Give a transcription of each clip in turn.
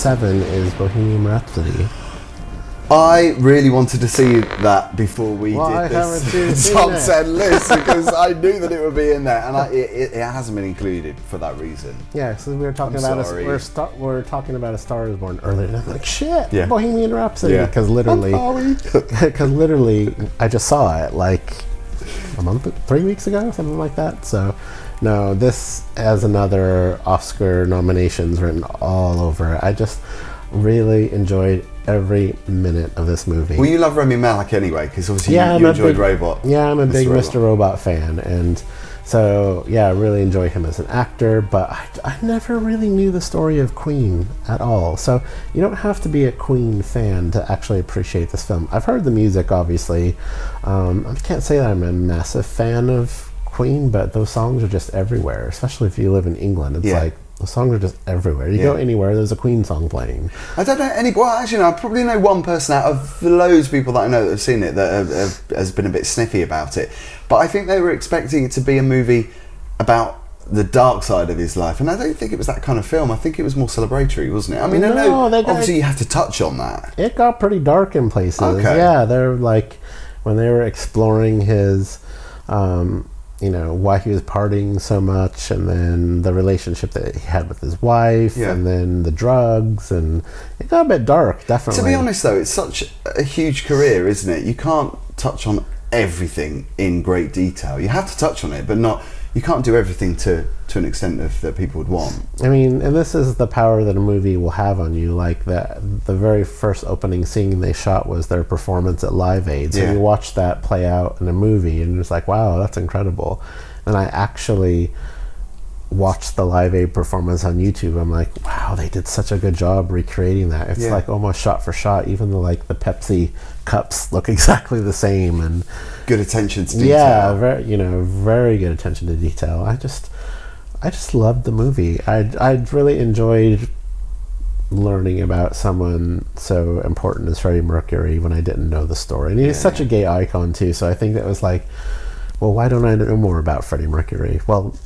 No.7 is Bohemian Rhapsody. I really wanted to see that before we did this top 10 list because I knew that it would be in there, and it hasn't been included for that reason. Yeah, so we were talking we're talking about A Star Is Born earlier, and I'm like, shit, yeah. Bohemian Rhapsody, because literally, I just saw it like a month, 3 weeks ago, something like that. So, no, this has another Oscar nominations written all over it. I just really enjoyed every minute of this movie. Well, you love Rami Malek anyway, because obviously you enjoyed Robot. Yeah, I'm a big Mr. Robot fan, and so yeah, I really enjoy him as an actor, but I never really knew the story of Queen at all. So you don't have to be a Queen fan to actually appreciate this film. I've heard the music, obviously. I can't say that I'm a massive fan of Queen, but those songs are just everywhere, especially if you live in England. It's like, the songs are just everywhere. You go anywhere, there's a Queen song playing. I don't know any... Well, actually, no, I probably know one person out of loads of people that I know that have seen it that has been a bit sniffy about it. But I think they were expecting it to be a movie about the dark side of his life. And I don't think it was that kind of film. I think it was more celebratory, wasn't it? I mean, obviously you have to touch on that. It got pretty dark in places. Okay. Yeah, they're like... When they were exploring his... why he was partying so much, and then the relationship that he had with his wife, and then the drugs, and it got a bit dark, definitely. To be honest, though, it's such a huge career, isn't it? You can't touch on everything in great detail. You have to touch on it, but you can't do everything to an extent that people would want. I mean, and this is the power that a movie will have on you. Like the very first opening scene they shot was their performance at Live Aid. So you watch that play out in a movie, and it's like, wow, that's incredible. And I actually watched the Live Aid performance on YouTube. I'm like, wow, they did such a good job recreating that. It's like almost shot for shot. Even the Pepsi cups look exactly the same, and good attention to detail. Yeah, very good attention to detail. I just loved the movie. I really enjoyed learning about someone so important as Freddie Mercury when I didn't know the story. And he's such a gay icon too, so I think that was like, well, why don't I know more about Freddie Mercury? Well,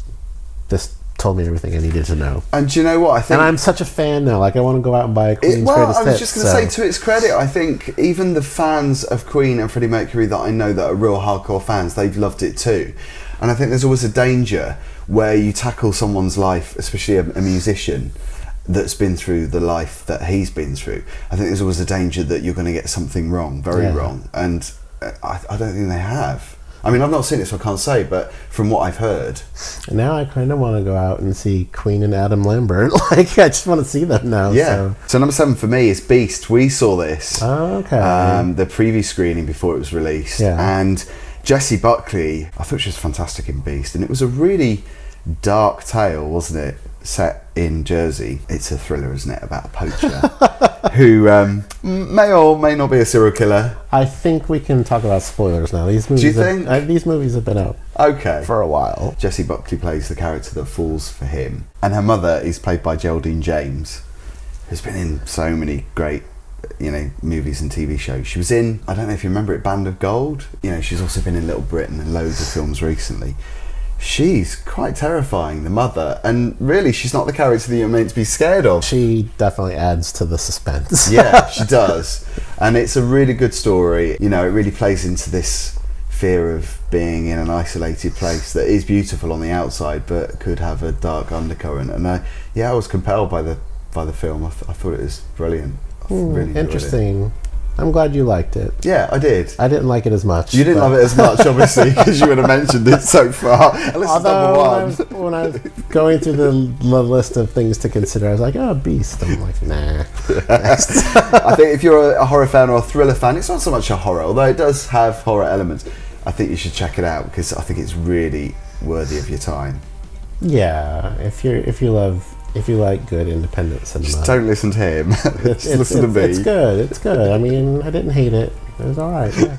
this told me everything I needed to know. And do you know what? I think... And I'm such a fan now. Like, I want to go out and buy a Queen's Greatest Hits. I was just going to say, to its credit, I think even the fans of Queen and Freddie Mercury that I know that are real hardcore fans, they've loved it too. And I think there's always a danger where you tackle someone's life, especially a musician that's been through the life that he's been through. I think there's always a danger that you're going to get something wrong, very wrong. And I don't think they have. I mean, I've not seen it, so I can't say, but from what I've heard... And now I kind of want to go out and see Queen and Adam Lambert. Like, I just want to see them now. Yeah. So number 7 for me is Beast. We saw this. Oh, okay. The preview screening before it was released. Yeah. And Jessie Buckley, I thought she was fantastic in Beast. And it was a really dark tale, wasn't it? Set in Jersey. It's a thriller, isn't it, about a poacher who may or may not be a serial killer. I think we can talk about spoilers now. These movies. Do you think? These movies have been out for a while. Jessie Buckley plays the character that falls for him, and her mother is played by Geraldine James, who's been in so many great movies and TV shows. She was in, I don't know if you remember it, Band of Gold. She's also been in Little Britain and loads of films recently. She's quite terrifying, the mother, and really she's not the character that you're meant to be scared of. She definitely adds to the suspense. Yeah, she does. And it's a really good story. It really plays into this fear of being in an isolated place that is beautiful on the outside but could have a dark undercurrent. And I was compelled by the film. I thought it was brilliant. Really interesting. I'm glad you liked it. Yeah, I did. I didn't like it as much. You didn't love it as much, obviously, because you would have mentioned it so far. At least Although, when I was going through the list of things to consider, I was like, oh, Beast. I'm like, nah. I think if you're a horror fan or a thriller fan, it's not so much a horror, although it does have horror elements. I think you should check it out because I think it's really worthy of your time. Yeah, if you like good independent cinema. Just don't listen to him. Just listen to me. It's good. I mean, I didn't hate it. It was alright. Yeah.